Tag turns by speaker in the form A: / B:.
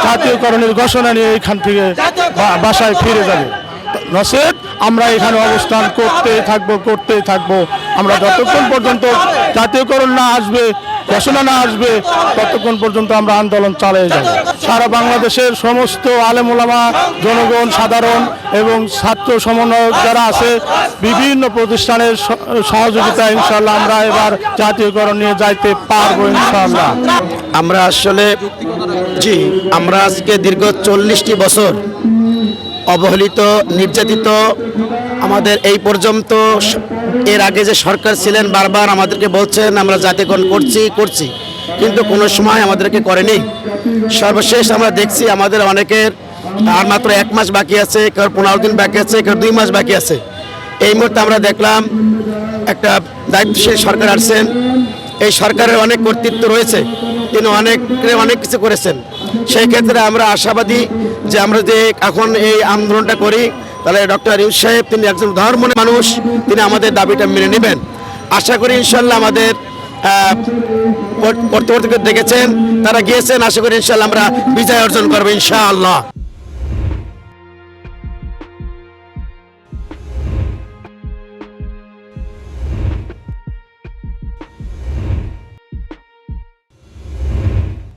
A: জাতীয়করণের ঘোষণা নিয়ে এখান থেকে বাসায় ফিরে যাবে। নচেত আমরা এখানে অবস্থান করতেই থাকবো। আমরা যতক্ষণ পর্যন্ত জাতীয়করণ না আসবে, ঘোষণা না আসবে, ততক্ষণ পর্যন্ত আমরা আন্দোলন চালিয়ে যাব। সারা বাংলাদেশের সমস্ত আলেম ওলামা, জনগণ, সাধারণ এবং ছাত্র সমন্বয়ক যারা আছে, বিভিন্ন প্রতিষ্ঠানের সহযোগিতা ইনশাআল্লাহ আমরা এবার জাতীয়করণ নিয়ে যাইতে পারবো ইনশাআল্লাহ।
B: আমরা আসলে আমরা আজকে দীর্ঘ 40টি বছর অবহেলিত, নির্যাতিত। আমাদের এই পর্যন্ত এর আগে যে সরকার ছিলেন বারবার আমাদেরকে বলছেন আমরা জাতীয়করণ করছি, কিন্তু কোনো সময় আমাদেরকে করেনি। সর্বশেষ আমরা দেখছি আমাদের অনেকের আর মাত্র 1 মাস বাকি আছে, কেউ 15 দিন বাকি আছে, কেউ 2 মাস বাকি আছে। এই মুহূর্তে আমরা দেখলাম একটা দায়িত্বশীল সরকার আসছেন। এই সরকারের অনেক কর্তৃত্ব রয়েছে, তিনি অনেক কিছু করেছেন। সেই ক্ষেত্রে আমরা আশাবাদী যে আমরা যে এখন এই আন্দোলনটা করি, তাহলে ডক্টর ইউনূস সাহেব তিনি একজন ধর্মনিরপেক্ষ মানুষ, তিনি আমাদের দাবিটা মেনে নেবেন। আশা করি ইনশাল্লাহ আমাদের কর্তৃপক্ষ দেখেছেন, তারা গিয়েছেন, আশা করি ইনশাল্লাহ আমরা বিজয় অর্জন করবো ইনশাআল্লাহ।